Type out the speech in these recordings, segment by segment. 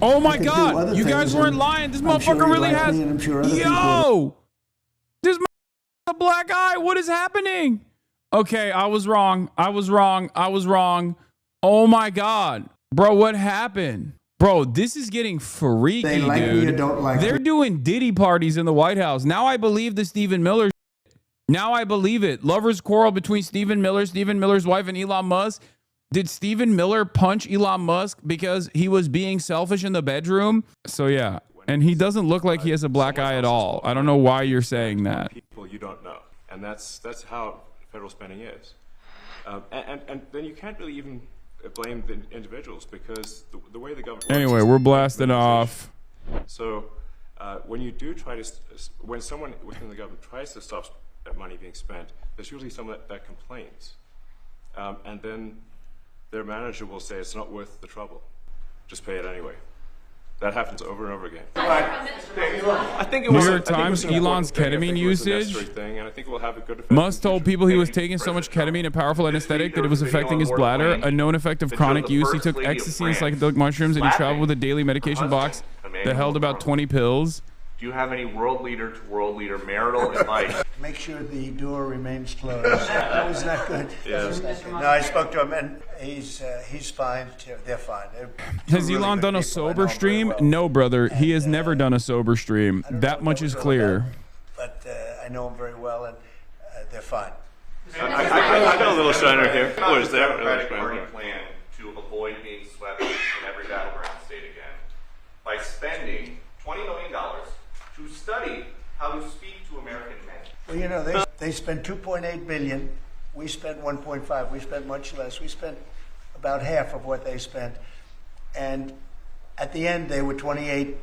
Oh my God! You guys weren't lying. This motherfucker really has. Yo, this a black eye. What is happening? Okay, I was wrong. I was wrong. I was wrong. Oh my God, bro, what happened? Bro, this is getting freaky, they like dude. Me or don't like They're me. doing Diddy parties in the White House. Now I believe the Stephen Miller. Now I believe it. Lovers quarrel between Stephen Miller's wife, and Elon Musk. Did Stephen Miller punch Elon Musk because he was being selfish in the bedroom? So yeah, and he doesn't look like he has a black eye at all. I don't know why you're saying that. People you don't know, and that's how federal spending is. And then you can't really even blame the individuals, because the way the government works. Anyway, we're blasting off. So when you do try to, when someone within the government tries to stop that money being spent, there's usually someone that complains, and then their manager will say it's not worth the trouble, just pay it anyway. That happens over and over again. I think it was New York Times, Elon's ketamine usage. Musk told people he was taking so much ketamine, a powerful anesthetic, that it was affecting his bladder. A known effect of chronic use. He took ecstasy and psychedelic mushrooms, and he traveled with a daily medication box that held about 20 pills. Do you have any world leader to world leader marital advice? Make sure the door remains closed. That was not good. No, I spoke to him, and he's fine. They're fine. Has Elon done a sober stream? No, brother. He has never done a sober stream. That much is clear. But I know him very well, and they're fine. I got a little shiner here. What is that? Democratic Party plan to avoid being swept in every battleground state again by spending $20 million to study how to speak to American men. Well, you know, they spent 2.8 billion. We spent 1.5. We spent much less. We spent about half of what they spent, and at the end they were $28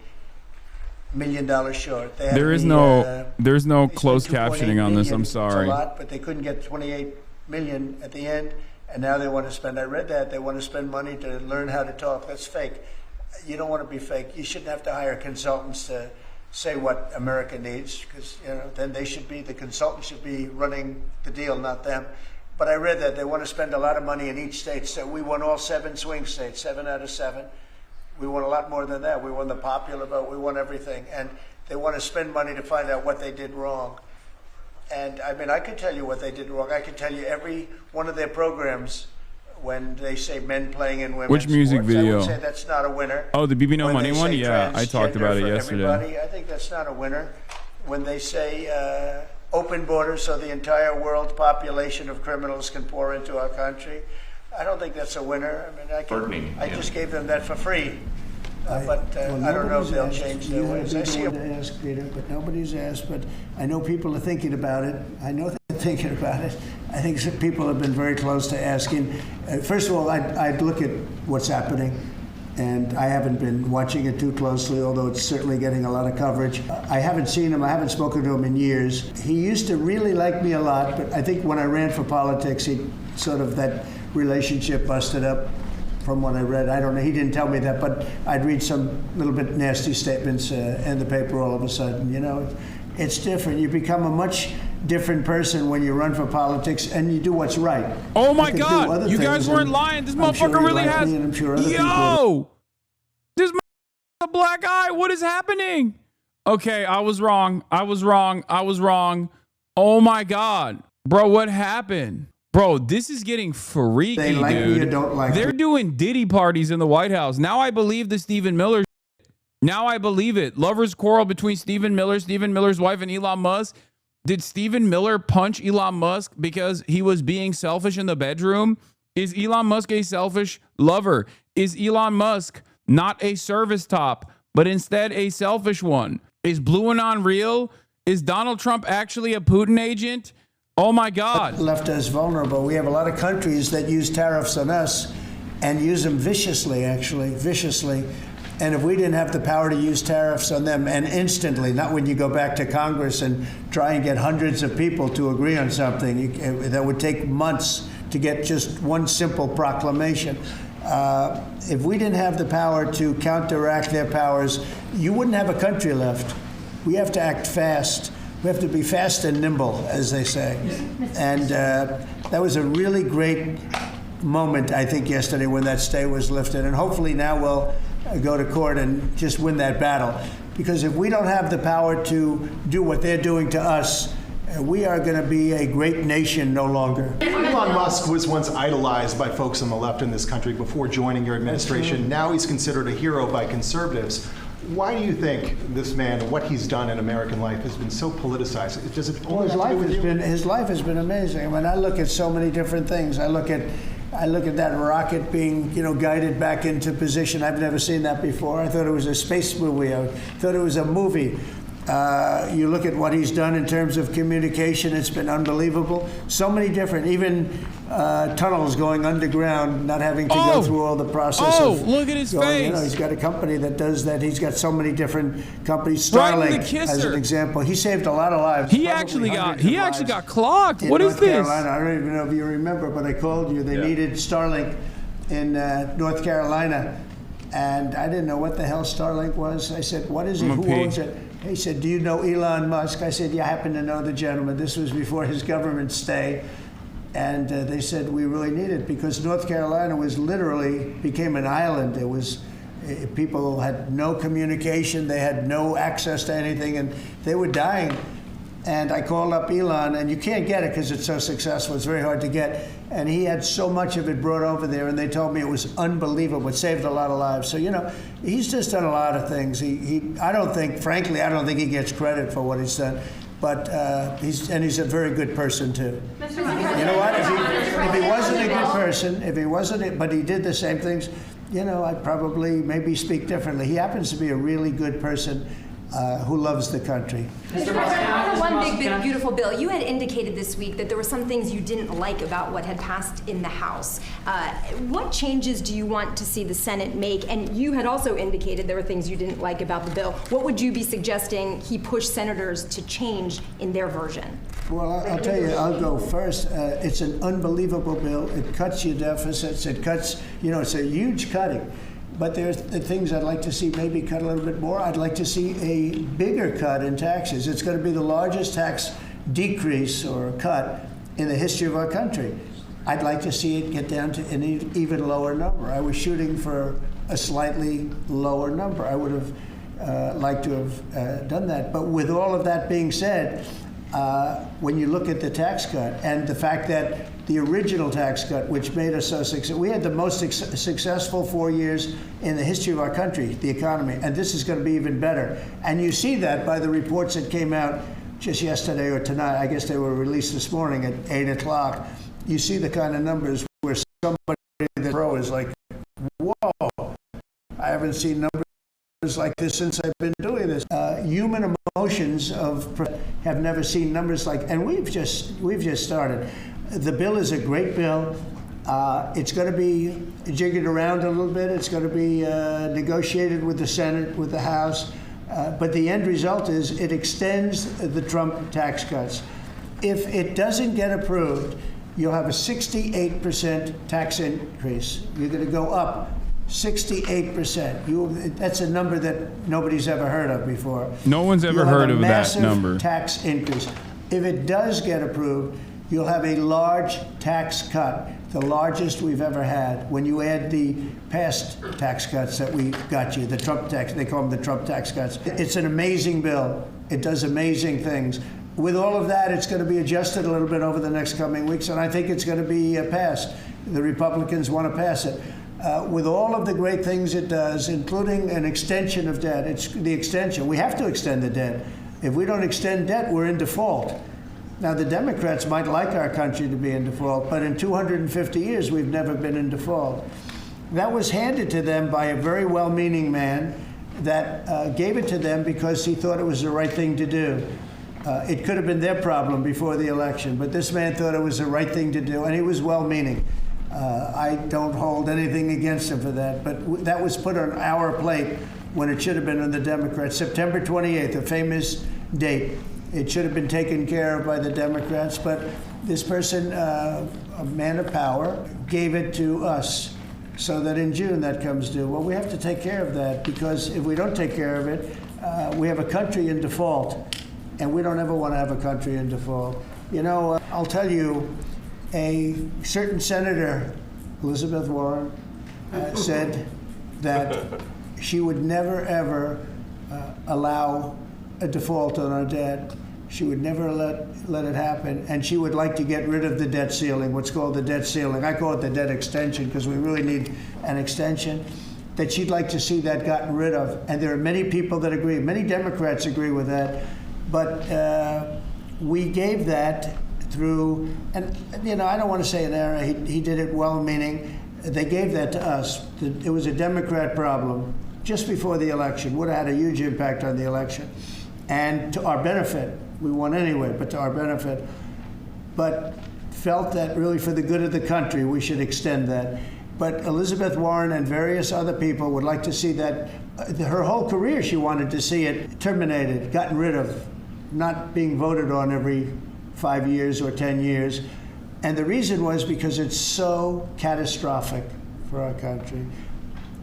million short. There's no closed captioning on this. I'm sorry. It's a lot, but they couldn't get 28 million at the end, and now they want to spend. I read that they want to spend money to learn how to talk. That's fake. You don't want to be fake. You shouldn't have to hire consultants to say what America needs, because then the consultants should be running the deal, not them. But I read that they want to spend a lot of money in each state. So we won all 7 swing states, 7 out of 7. We won a lot more than that. We won the popular vote. We won everything, and they want to spend money to find out what they did wrong. And I mean, I could tell you what they did wrong. I could tell you every one of their programs. When they say men playing in women's Which music sports, video? I would say that's not a winner. Oh, the BB No When Money they one? say Yeah, I talked about it transgender for yesterday. everybody, I think that's not a winner. When they say open borders so the entire world population of criminals can pour into our country, I don't think that's a winner. I mean, I just gave them that for free. But I don't know if they'll change their ways. I see them to ask, Peter, but nobody's asked. But I know people are thinking about it. I know they're thinking about it. I think some people have been very close to asking. First of all, I'd look at what's happening, and I haven't been watching it too closely, although it's certainly getting a lot of coverage. I haven't seen him. I haven't spoken to him in years. He used to really like me a lot, but I think when I ran for politics, that relationship busted up. From what I read, I don't know. He didn't tell me that, but I'd read some little bit nasty statements in the paper all of a sudden. It's different. You become a much different person when you run for politics and you do what's right. Oh my God! You guys weren't lying. This motherfucker really has. Yo, this a black eye. What is happening? Okay, I was wrong. I was wrong. I was wrong. Oh my God, bro, what happened? Bro, this is getting freaky, they like dude. Me or don't like They're me. doing Diddy parties in the White House. Now I believe the Stephen Miller. Now I believe it. Lovers quarrel between Stephen Miller's wife, and Elon Musk. Did Stephen Miller punch Elon Musk because he was being selfish in the bedroom? Is Elon Musk a selfish lover? Is Elon Musk not a service top, but instead a selfish one? Is Blue Anon real? Is Donald Trump actually a Putin agent? Oh my God. Left us vulnerable. We have a lot of countries that use tariffs on us and use them viciously, viciously. And if we didn't have the power to use tariffs on them, and instantly, not when you go back to Congress and try and get hundreds of people to agree on something, that would take months to get just one simple proclamation. If we didn't have the power to counteract their powers, you wouldn't have a country left. We have to act fast. We have to be fast and nimble, as they say. And that was a really great moment, I think, yesterday when that stay was lifted. And hopefully now we'll go to court and just win that battle. Because if we don't have the power to do what they're doing to us, we are going to be a great nation no longer. Elon Musk was once idolized by folks on the left in this country before joining your administration. Now he's considered a hero by conservatives. Why do you think this man and what he's done in American life has been so politicized? Does it only have to do with you? His life has been amazing. I mean, I look at so many different things. I look at that rocket being, guided back into position. I've never seen that before. I thought it was a space movie. I thought it was a movie. You look at what he's done in terms of communication, it's been unbelievable. So many different, even tunnels going underground, not having to go through all the process of look at his face. He's got a company that does that. He's got so many different companies. Right in Starlink, the as an example. He saved a lot of lives. He actually got clocked. What is this? Carolina. I don't even know if you remember, but I called you. They needed Starlink in North Carolina. And I didn't know what the hell Starlink was. I said, what is it? Who owns it? He said, do you know Elon Musk? I said, yeah, I happen to know the gentleman. This was before his government stay. And they said, we really need it because North Carolina became an island. It was, people had no communication. They had no access to anything, and they were dying. And I called up Elon, and you can't get it because it's so successful. It's very hard to get. And he had so much of it brought over there, and they told me it was unbelievable. It saved a lot of lives. So, he's just done a lot of things. I don't think he gets credit for what he's done. But he's a very good person, too. You know what? If he wasn't a good person, but he did the same things, I'd probably maybe speak differently. He happens to be a really good person. Who loves the country. Mr. President, one big, beautiful bill. You had indicated this week that there were some things you didn't like about what had passed in the House. What changes do you want to see the Senate make? And you had also indicated there were things you didn't like about the bill. What would you be suggesting he push senators to change in their version? Well, I'll tell you, I'll go first. It's an unbelievable bill. It cuts your deficits. It cuts, it's a huge cutting. But there's the things I'd like to see maybe cut a little bit more. I'd like to see a bigger cut in taxes. It's going to be the largest tax decrease or cut in the history of our country. I'd like to see it get down to an even lower number. I was shooting for a slightly lower number. I would have liked to have done that. But with all of that being said, when you look at the tax cut and the fact that the original tax cut, which made us so successful, we had the most successful 4 years in the history of our country, the economy, and this is going to be even better. And you see that by the reports that came out just yesterday or tonight. I guess they were released this morning at 8 o'clock. You see the kind of numbers where somebody that pro is like, whoa, I haven't seen numbers like this since I've been doing this. Human emotions have never seen numbers like, and we've just started. The bill is a great bill. It's going to be jiggered around a little bit. It's going to be negotiated with the Senate, with the House. But the end result is it extends the Trump tax cuts. If it doesn't get approved, you'll have a 68% tax increase. You're going to go up 68%. That's a number that nobody's ever heard of before. No one's ever heard of that number. Tax increase. If it does get approved, you'll have a large tax cut, the largest we've ever had. When you add the past tax cuts that we got you, the Trump tax, they call them the Trump tax cuts. It's an amazing bill. It does amazing things. With all of that, it's going to be adjusted a little bit over the next coming weeks, and I think it's going to be passed. The Republicans want to pass it. With all of the great things it does, including an extension of debt, it's the extension. We have to extend the debt. If we don't extend debt, we're in default. Now, the Democrats might like our country to be in default, but in 250 years, we've never been in default. That was handed to them by a very well-meaning man that gave it to them because he thought it was the right thing to do. It could have been their problem before the election, but this man thought it was the right thing to do, and he was well-meaning. I don't hold anything against him for that, but that was put on our plate when it should have been on the Democrats. September 28th, a famous date. It should have been taken care of by the Democrats, but this person, a man of power, gave it to us so that in June that comes due. Well, we have to take care of that because if we don't take care of it, we have a country in default, and we don't ever want to have a country in default. I'll tell you, a certain senator, Elizabeth Warren, said that she would never, ever allow a default on our debt. She would never let it happen, and she would like to get rid of the debt ceiling, what's called the debt ceiling. I call it the debt extension because we really need an extension, that she'd like to see that gotten rid of. And there are many people that agree. Many Democrats agree with that. But we gave that through, and you know, I don't want to say an error. He did it well-meaning. They gave that to us. It was a Democrat problem just before the election. Would have had a huge impact on the election. And to our benefit, we won anyway, but to our benefit. But felt that really for the good of the country, we should extend that. But Elizabeth Warren and various other people would like to see that, her whole career she wanted to see it terminated, gotten rid of, not being voted on every 5 years or 10 years. And the reason was because it's so catastrophic for our country.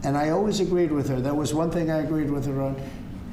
And I always agreed with her. That was one thing I agreed with her on.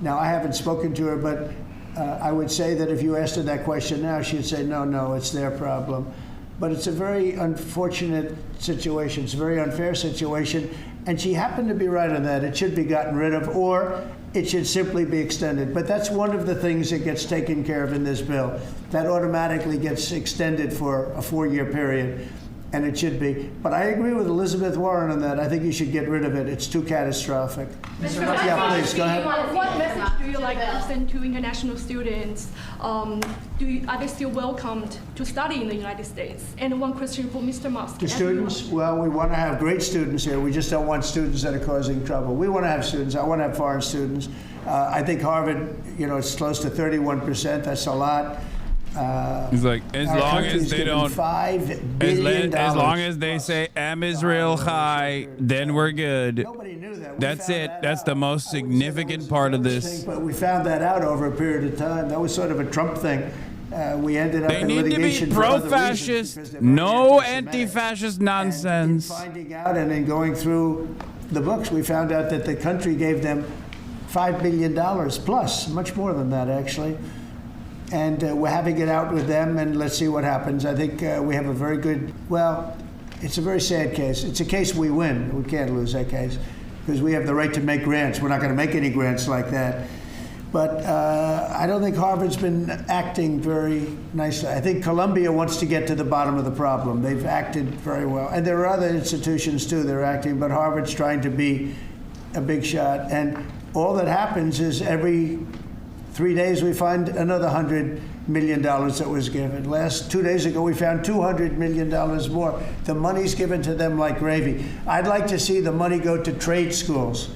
Now, I haven't spoken to her, but I would say that if you asked her that question now, she'd say, no, it's their problem. But it's a very unfortunate situation. It's a very unfair situation. And she happened to be right on that. It should be gotten rid of, or it should simply be extended. But that's one of the things that gets taken care of in this bill. That automatically gets extended for a 4-year period, and it should be. But I agree with Elizabeth Warren on that. I think you should get rid of it. It's too catastrophic. Yeah, please, go ahead. What message do you like to send to international students? Are they still welcomed to study in the United States? And one question for Mr. Musk. To students? Well, we want to have great students here. We just don't want students that are causing trouble. We want to have students. I want to have foreign students. I think Harvard, it's close to 31%. That's a lot. He's like, as long as they don't, $5 billion. as long as they say Am Israel Chai, then we're good. Nobody knew that. That's it. That's the most significant part of this. But we found that out over a period of time. That was sort of a Trump thing. We ended up in litigation. They need to be pro-fascist, no anti-fascist nonsense. And finding out and then going through the books, we found out that the country gave them $5 billion plus, much more than that, actually. And we're having it out with them, and let's see what happens. I think we have a very good, it's a very sad case. It's a case we win. We can't lose that case because we have the right to make grants. We're not going to make any grants like that. But I don't think Harvard's been acting very nicely. I think Columbia wants to get to the bottom of the problem. They've acted very well. And there are other institutions, too, that are acting, but Harvard's trying to be a big shot. And all that happens is every 3 days, we find another $100 million that was given. 2 days ago, we found $200 million more. The money's given to them like gravy. I'd like to see the money go to trade schools,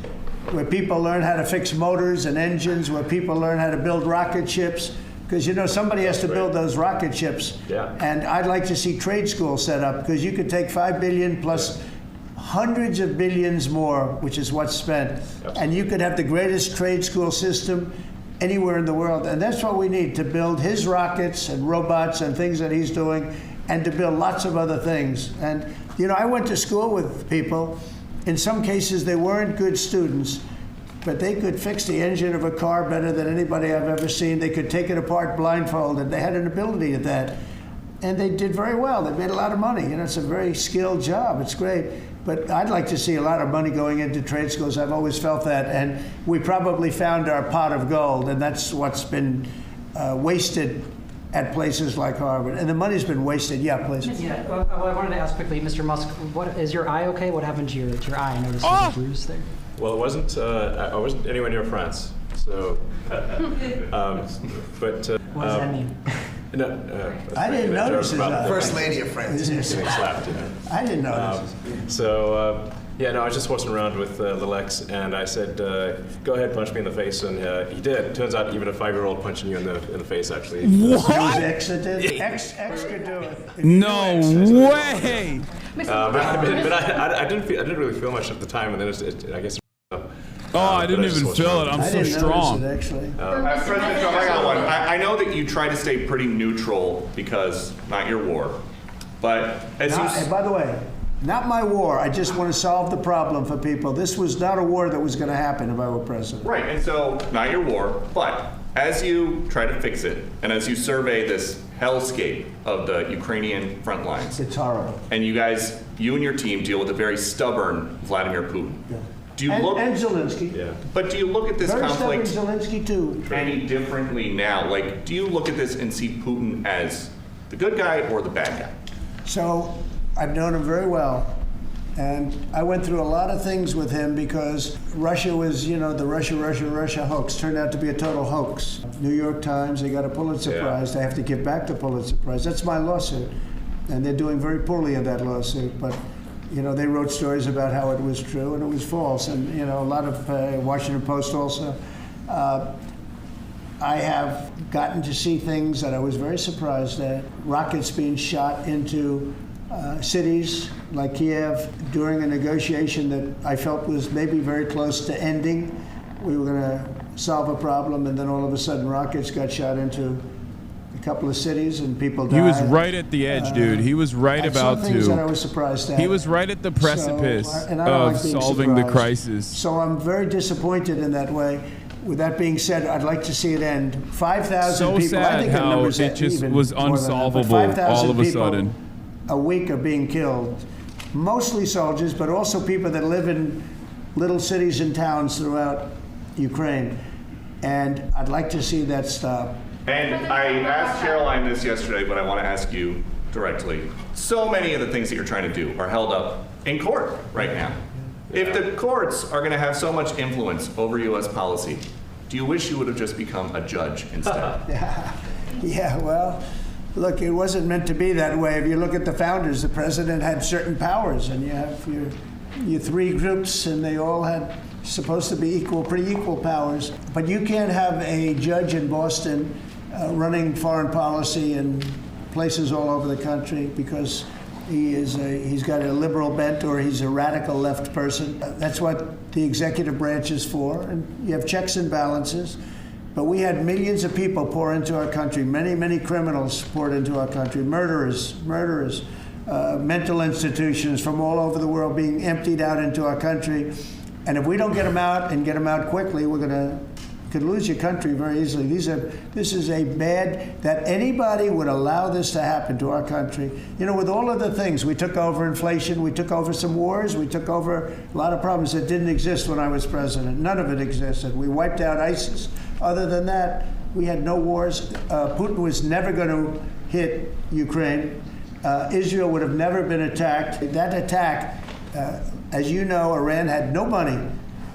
where people learn how to fix motors and engines, where people learn how to build rocket ships. Because, somebody has to build those rocket ships. Yeah. And I'd like to see trade schools set up, because you could take $5 billion plus hundreds of billions more, which is what's spent. Absolutely. And you could have the greatest trade school system anywhere in the world. And that's what we need to build his rockets and robots and things that he's doing, and to build lots of other things. And, I went to school with people. In some cases, they weren't good students, but they could fix the engine of a car better than anybody I've ever seen. They could take it apart blindfolded. They had an ability at that. And they did very well. They made a lot of money. It's a very skilled job. It's great. But I'd like to see a lot of money going into trade schools. I've always felt that. And we probably found our pot of gold, and that's what's been wasted at places like Harvard. And the money's been wasted. Yeah, please. Yeah, well, I wanted to ask quickly, Mr. Musk, is your eye okay? What happened to your eye? I noticed there's a bruise there. Well, it wasn't. I wasn't anywhere near France, so. But. What does that mean? No, I didn't notice his eye. First lady of France. Getting slapped. I didn't notice. I was just horsing around with little X, and I said, "Go ahead, punch me in the face," and he did. Turns out, even a 5-year-old punching you in the face actually. What? It was X that did. X could do it. No way. But I didn't really feel much at the time, and then I guess. I didn't even feel it. I'm so strong. Notice it, actually. President Trump, I got one. I know that you try to stay pretty neutral because not your war, but And by the way, not my war. I just want to solve the problem for people. This was not a war that was going to happen if I were president. right, and so not your war, but as you try to fix it, and as you survey this hellscape of the Ukrainian front lines, It's horrible. and you and your team deal with a very stubborn Vladimir Putin. Yeah. Do you And look? Zelensky. Yeah. But do you look at this Very conflict stubborn Zelensky too. any differently now? Like, do you look at this and see Putin as the good guy or the bad guy? So I've known him very well. And I went through a lot of things with him because Russia was, the Russia hoax turned out to be a total hoax. New York Times, they got a Pulitzer Prize. They have to give back the Pulitzer Prize. That's my lawsuit. And they're doing very poorly in that lawsuit. But, they wrote stories about how it was true and it was false. And, a lot of Washington Post also. I have gotten to see things that I was very surprised at. Rockets being shot into cities like Kiev during a negotiation that I felt was maybe very close to ending. We were going to solve a problem, and then all of a sudden rockets got shot into a couple of cities and people died. He was right at the edge, dude. He was right about some things that I to. was surprised at. He was right at the precipice and I don't of like being solving the surprised. crisis. So I'm very disappointed in that way. With that being said, I'd like to see it end. 5,000 So people. I sad think the how numbers it just even was more than that, but unsolvable 5,000 all of a people sudden. a week are being killed. Mostly soldiers, but also people that live in little cities and towns throughout Ukraine. And I'd like to see that stop. And I asked Caroline this yesterday, but I want to ask you directly. So many of the things that you're trying to do are held up in court right now. If the courts are going to have so much influence over U.S. policy, do you wish you would have just become a judge instead? Yeah, well, look, it wasn't meant to be that way. If you look at the founders, the president had certain powers, and you have your three groups, and they all had supposed to be pretty equal powers. But you can't have a judge in Boston running foreign policy in places all over the country because he's got a liberal bent or he's a radical left person. That's what the executive branch is for, and you have checks and balances. But we had millions of people pour into our country, many criminals poured into our country, murderers, mental institutions from all over the world being emptied out into our country. And if we don't get them out and get them out quickly, could lose your country very easily. This is a bad, that anybody would allow this to happen to our country. With all of the things, we took over inflation, we took over some wars, we took over a lot of problems that didn't exist when I was president. None of it existed. We wiped out ISIS. Other than that, we had no wars. Putin was never going to hit Ukraine. Israel would have never been attacked. That attack, as you know, Iran had no money.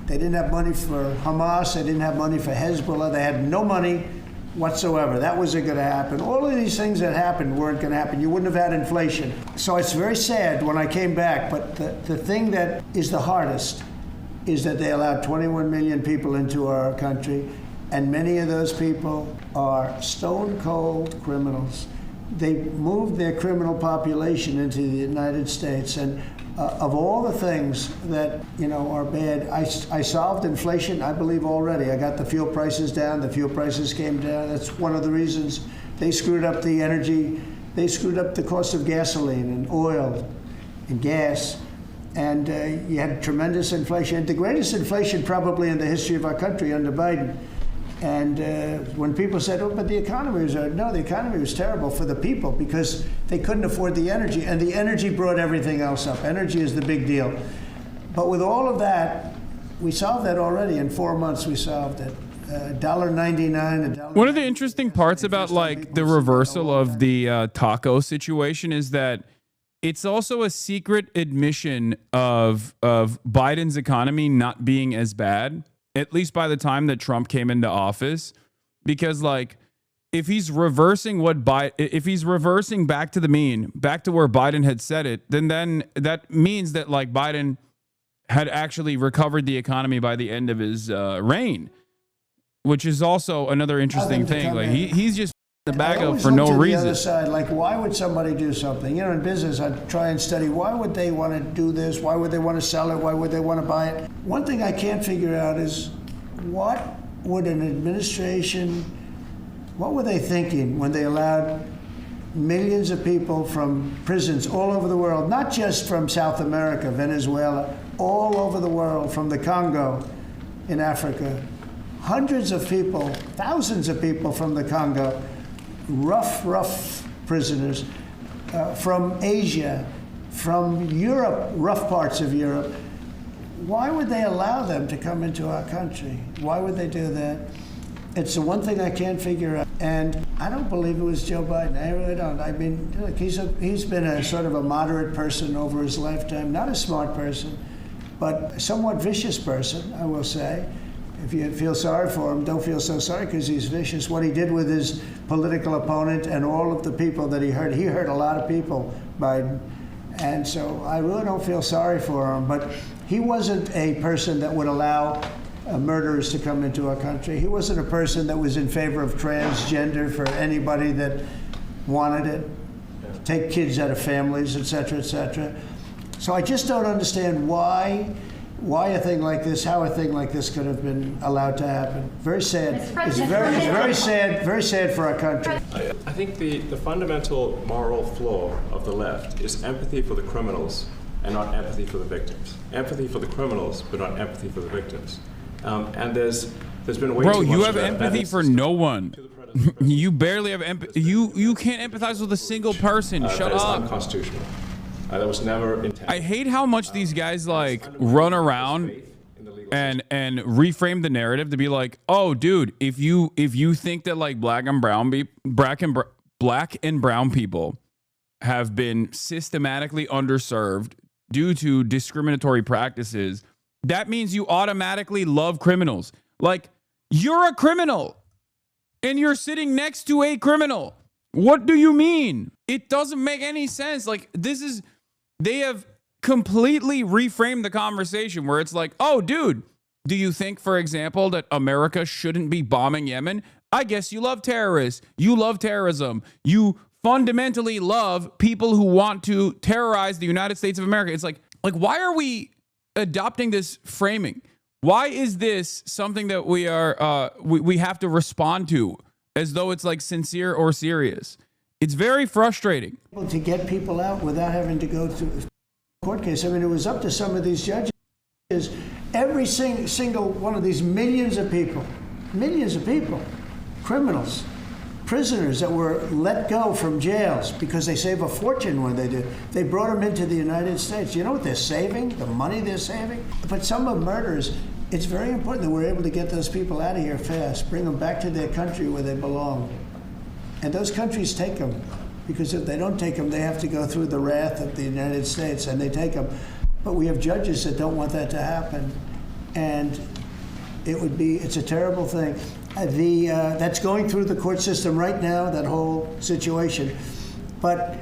They didn't have money for Hamas. They didn't have money for Hezbollah. They had no money whatsoever. That wasn't going to happen. All of these things that happened weren't going to happen. You wouldn't have had inflation. So it's very sad when I came back. But the thing that is the hardest is that they allowed 21 million people into our country. And many of those people are stone cold criminals. They moved their criminal population into the United States. And of all the things that are bad, I solved inflation, I believe, already. I got the fuel prices down. The fuel prices came down. That's one of the reasons they screwed up the energy. They screwed up the cost of gasoline and oil and gas. And you had tremendous inflation. The greatest inflation probably in the history of our country under Biden. And when people said, oh, but the economy was, no, the economy was terrible for the people because they couldn't afford the energy. And the energy brought everything else up. Energy is the big deal. But with all of that, we solved that already. In 4 months, we solved it. $1.99. One of the interesting parts about the reversal of the taco situation is that it's also a secret admission of Biden's economy not being as bad, at least by the time that Trump came into office, because if he's reversing if he's reversing back to the mean, back to where Biden had said it, then that means that Biden had actually recovered the economy by the end of his reign, which is also another interesting thing. He's just the bag up for no reason. The other side, why would somebody do something? In business, I try and study why would they want to do this? Why would they want to sell it? Why would they want to buy it? One thing I can't figure out is what would an administration, what were they thinking when they allowed millions of people from prisons all over the world, not just from South America, Venezuela, all over the world, from the Congo in Africa, hundreds of people, thousands of people from the Congo, rough prisoners from Asia, from Europe, rough parts of Europe. why would they allow them to come into our country? Why would they do that? It's the one thing I can't figure out. And I don't believe it was Joe Biden. I really don't. I mean, look, he's been a sort of a moderate person over his lifetime, not a smart person, but a somewhat vicious person, I will say. If you feel sorry for him, don't feel so sorry because he's vicious. What he did with his political opponent and all of the people that he hurt a lot of people, Biden. And so I really don't feel sorry for him. But he wasn't a person that would allow murderers to come into our country. He wasn't a person that was in favor of transgender for anybody that wanted it, take kids out of families, et cetera, et cetera. So I just don't understand why a thing like this, how a thing like this could have been allowed to happen. Very sad. It's very sad for our country. I think the fundamental moral flaw of the left is empathy for the criminals and not empathy for the victims. Empathy for the criminals, but not empathy for the victims. And there's been way Bro, too much you have of that empathy for no one. You barely have empathy. You can't empathize with a single person. Shut that is up. unconstitutional. That was never intended. I hate how much these guys like run around and reframe the narrative to be like, oh, dude, if you think that like black and brown people have been systematically underserved due to discriminatory practices, that means you automatically love criminals. Like, you're a criminal and you're sitting next to a criminal. What do you mean? It doesn't make any sense. Like, they have completely reframed the conversation where it's like, oh, dude, do you think, for example, that America shouldn't be bombing Yemen? I guess you love terrorists. You love terrorism. You fundamentally love people who want to terrorize the United States of America. It's like why are we adopting this framing? Why is this something that we have to respond to as though it's like sincere or serious? It's very frustrating. To get people out without having to go through a court case. I mean, it was up to some of these judges. Every single one of these millions of people, criminals, prisoners that were let go from jails because they save a fortune when they do. They brought them into the United States. You know what they're saving? The money they're saving? But some of murderers, it's very important that we're able to get those people out of here fast, bring them back to their country where they belong. And those countries take them, because if they don't take them, they have to go through the wrath of the United States, and they take them. But we have judges that don't want that to happen, and it's a terrible thing. That's going through the court system right now, that whole situation. But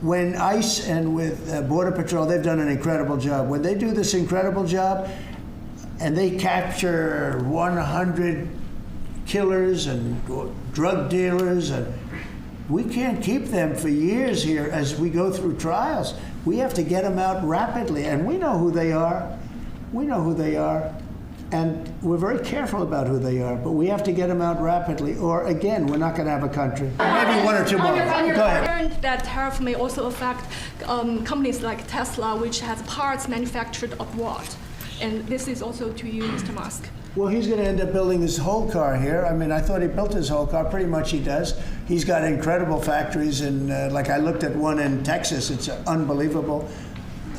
when ICE and with Border Patrol, they've done an incredible job. When they do this incredible job, and they capture 100 killers and drug dealers, and we can't keep them for years here as we go through trials. We have to get them out rapidly, and we know who they are. And we're very careful about who they are, but we have to get them out rapidly, or again, we're not going to have a country. Maybe one or two more. Go ahead. That tariff may also affect companies like Tesla, which has parts manufactured abroad. And this is also to you, Mr. Musk. Well, he's going to end up building his whole car here. I mean, I thought he built his whole car. Pretty much he does. He's got incredible factories, and like I looked at one in Texas. It's unbelievable.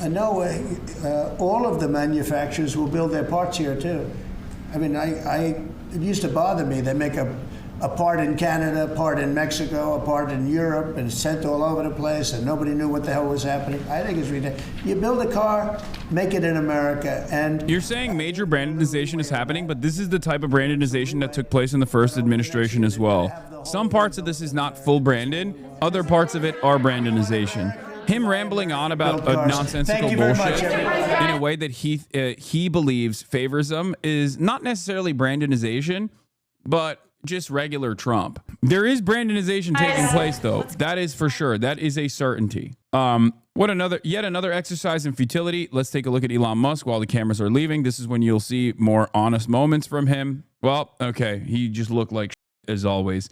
No, all of the manufacturers will build their parts here too. I mean, it used to bother me. They make a part in Canada, a part in Mexico, a part in Europe, and sent all over the place, and nobody knew what the hell was happening. I think it's ridiculous. You build a car, make it in America. And you're saying major brandonization is happening, but this is the type of brandonization that took place in the first administration as well. Some parts of this is not full Brandon. Other parts of it are brandonization. Him rambling on about a nonsensical bullshit in a way that he believes favors them is not necessarily brandonization, but just regular Trump. There is brandonization taking place, though. That is for sure. That is a certainty. Yet another exercise in futility. Let's take a look at Elon Musk while the cameras are leaving. This is when you'll see more honest moments from him. Well, okay, he just looked like as always.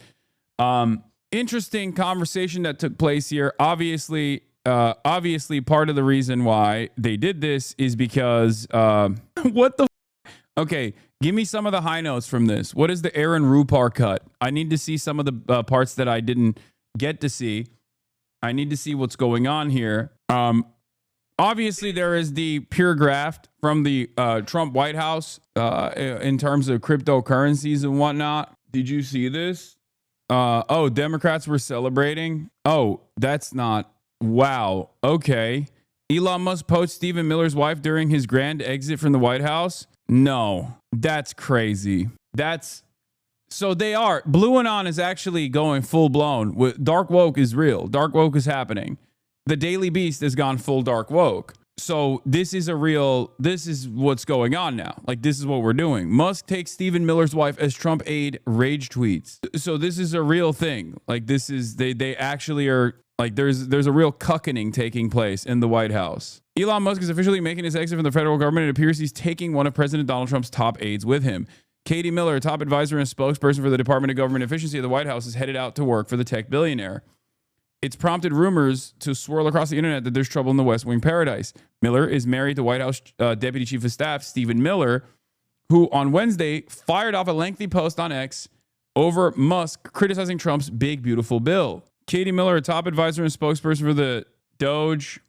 Interesting conversation that took place here. Obviously, part of the reason why they did this is because what the okay, give me some of the high notes from this. What is the Aaron Rupar cut? I need to see some of the parts that I didn't get to see. I need to see what's going on here. Obviously, there is the pure graft from the Trump White House in terms of cryptocurrencies and whatnot. Did you see this? Oh, Democrats were celebrating. Oh, that's not. Wow. Okay. Elon Musk poached Stephen Miller's wife during his grand exit from the White House. No, that's crazy. So they are. Blue Anon is actually going full blown. Dark woke is real. Dark woke is happening. The Daily Beast has gone full dark woke. So this is what's going on now. Like, this is what we're doing. Musk takes Stephen Miller's wife as Trump aide, rage tweets. So this is a real thing. Like, this is, they actually are, like, there's a real cuckening taking place in the White House. Elon Musk is officially making his exit from the federal government. It appears he's taking one of President Donald Trump's top aides with him. Katie Miller, a top advisor and spokesperson for the Department of Government Efficiency of the White House, is headed out to work for the tech billionaire. It's prompted rumors to swirl across the internet that there's trouble in the West Wing paradise. Miller is married to White House Deputy Chief of Staff Stephen Miller, who on Wednesday fired off a lengthy post on X over Musk criticizing Trump's big, beautiful bill. Katie Miller, a top advisor and spokesperson for the Doge.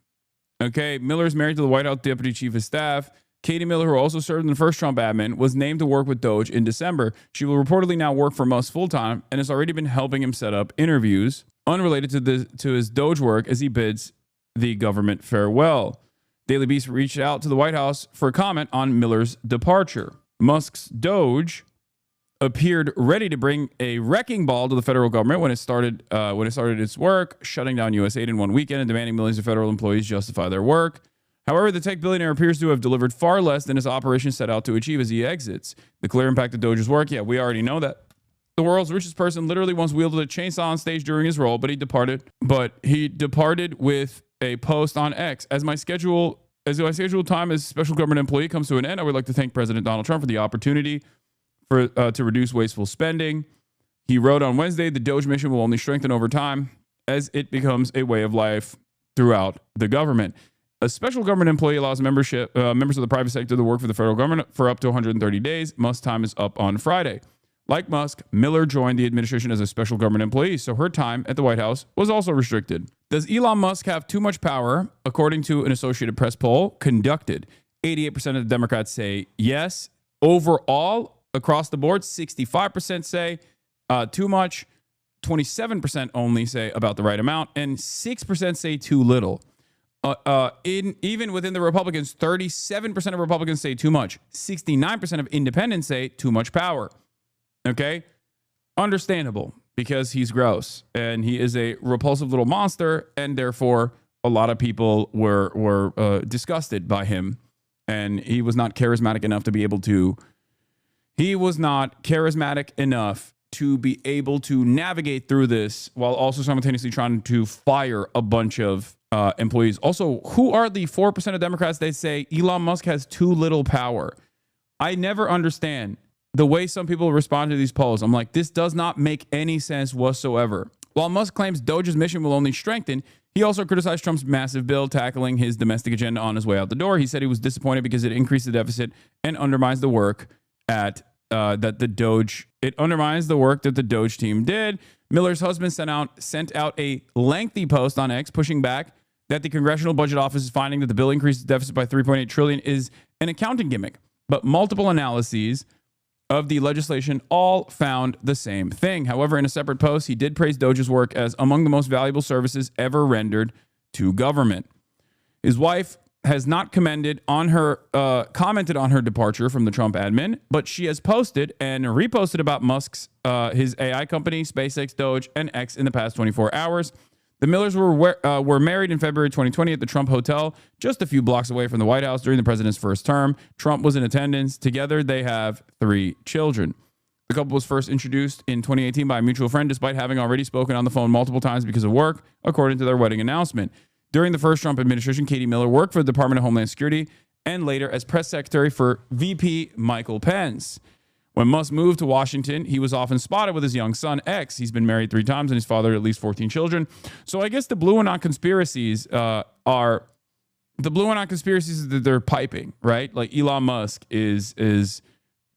Okay, Miller is married to the White House Deputy Chief of Staff. Katie Miller, who also served in the first Trump admin, was named to work with Doge in December. She will reportedly now work for Musk full-time and has already been helping him set up interviews unrelated to his Doge work as he bids the government farewell. Daily Beast reached out to the White House for a comment on Miller's departure. Musk's Doge appeared ready to bring a wrecking ball to the federal government when it started its work, shutting down U.S. aid in one weekend and demanding millions of federal employees justify their work. However, the tech billionaire appears to have delivered far less than his operation set out to achieve as he exits. The clear impact of Doge's work, yeah, we already know that. The world's richest person literally once wielded a chainsaw on stage during his role, but he departed with a post on X. As my scheduled time as special government employee comes to an end, I would like to thank President Donald Trump for the opportunity to reduce wasteful spending. He wrote on Wednesday, the Doge mission will only strengthen over time as it becomes a way of life throughout the government. A special government employee allows members of the private sector to work for the federal government for up to 130 days. Musk's time is up on Friday. Like Musk, Miller joined the administration as a special government employee, so her time at the White House was also restricted. Does Elon Musk have too much power? According to an Associated Press poll conducted, 88% of the Democrats say yes. Overall, across the board, 65% say too much, 27% only say about the right amount, and 6% say too little. Even within the Republicans, 37% of Republicans say too much. 69% of independents say too much power. Okay? Understandable, because he's gross and he is a repulsive little monster, and therefore a lot of people were disgusted by him, and he was not charismatic enough to be able to navigate through this while also simultaneously trying to fire a bunch of employees. Also, who are the 4% of Democrats that say Elon Musk has too little power? I never understand the way some people respond to these polls. I'm like, this does not make any sense whatsoever. While Musk claims Doge's mission will only strengthen, he also criticized Trump's massive bill tackling his domestic agenda on his way out the door. He said he was disappointed because it increased the deficit and undermines the work that the Doge team did. Miller's husband sent out a lengthy post on X pushing back that the Congressional Budget Office is finding that the bill increased the deficit by $3.8 trillion is an accounting gimmick. But multiple analyses of the legislation all found the same thing. However, in a separate post, he did praise Doge's work as among the most valuable services ever rendered to government. His wife has not commented on her departure from the Trump admin, but she has posted and reposted about Musk's his AI company, SpaceX, Doge, and X in the past 24 hours. The Millers were married in February 2020 at the Trump Hotel, just a few blocks away from the White House during the president's first term. Trump was in attendance. Together, they have 3 children. The couple was first introduced in 2018 by a mutual friend, despite having already spoken on the phone multiple times because of work, according to their wedding announcement. During the first Trump administration, Katie Miller worked for the Department of Homeland Security and later as press secretary for VP Michael Pence. When Musk moved to Washington, he was often spotted with his young son, X. He's been married 3 times and he's fathered at least 14 children. So I guess the Blue Anon conspiracies that they're piping, right? Like Elon Musk is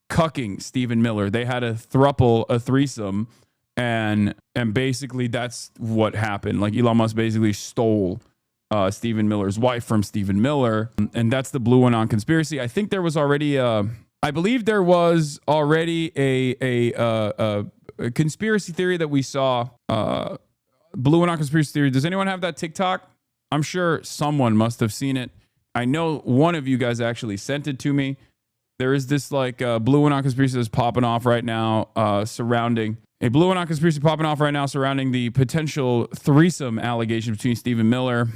cucking Stephen Miller. They had a threesome, and basically that's what happened. Like Elon Musk basically stole Stephen Miller's wife from Stephen Miller. And that's the blue one on conspiracy. I think there was already I believe there was already a conspiracy theory that we saw. Blue one on conspiracy theory. Does anyone have that TikTok? I'm sure someone must have seen it. I know one of you guys actually sent it to me. There is this like blue one on conspiracy that's popping off right now surrounding the potential threesome allegation between Stephen Miller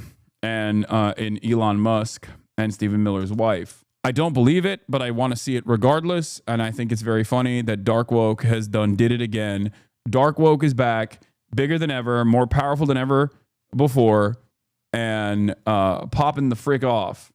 and Elon Musk and Stephen Miller's wife. I don't believe it, but I want to see it regardless. And I think it's very funny that Dark Woke did it again. Dark Woke is back, bigger than ever, more powerful than ever before, and popping the frick off.